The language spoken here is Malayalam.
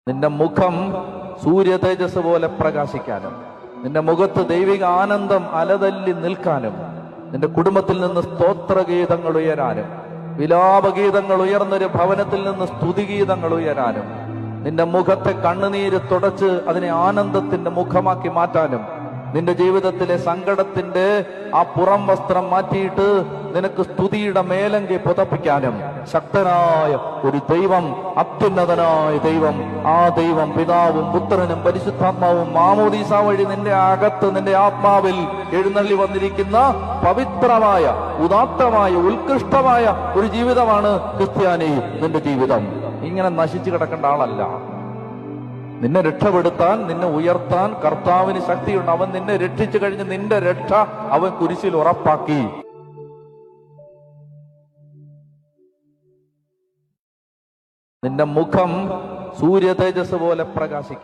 നിന്റെ മുഖം സൂര്യ തേജസ് പോലെ പ്രകാശിക്കാനും, നിന്റെ മുഖത്ത് ദൈവിക ആനന്ദം അലതല്ലി നിൽക്കാനും, നിന്റെ കുടുംബത്തിൽ നിന്ന് സ്തോത്രഗീതങ്ങൾ ഉയരാനും, വിലാപഗീതങ്ങൾ ഉയർന്നൊരു ഭവനത്തിൽ നിന്ന് സ്തുതിഗീതങ്ങൾ ഉയരാനും, നിന്റെ മുഖത്തെ കണ്ണുനീര് തുടച്ച് അതിനെ ആനന്ദത്തിന്റെ മുഖമാക്കി മാറ്റാനും, നിന്റെ ജീവിതത്തിലെ സങ്കടത്തിന്റെ ആ പുറം വസ്ത്രം മാറ്റിയിട്ട് നിനക്ക് സ്തുതിയുടെ മേലങ്കി പുതപ്പിക്കാനും ശക്തനായ ഒരു ദൈവം, അത്യുന്നതനായ ദൈവം, ആ ദൈവം പിതാവും പുത്രനും പരിശുദ്ധാത്മാവും മാമോദീസ വഴി നിന്റെ അകത്ത്, നിന്റെ ആത്മാവിൽ എഴുന്നള്ളി വന്നിരിക്കുന്ന പവിത്രമായ, ഉദാത്തമായ, ഉത്കൃഷ്ടമായ ഒരു ജീവിതമാണ് ക്രിസ്ത്യാനി നിന്റെ ജീവിതം. ഇങ്ങനെ നശിച്ചു കിടക്കേണ്ട ആളല്ല. നിന്നെ രക്ഷപ്പെടുത്താൻ, നിന്നെ ഉയർത്താൻ കർത്താവിന് ശക്തിയുണ്ട്. അവൻ നിന്നെ രക്ഷിച്ചു കഴിഞ്ഞ് നിന്റെ രക്ഷ അവൻ കുരിശിൽ ഉറപ്പാക്കി. നിന്റെ മുഖം സൂര്യ തേജസ് പോലെ പ്രകാശിക്കും.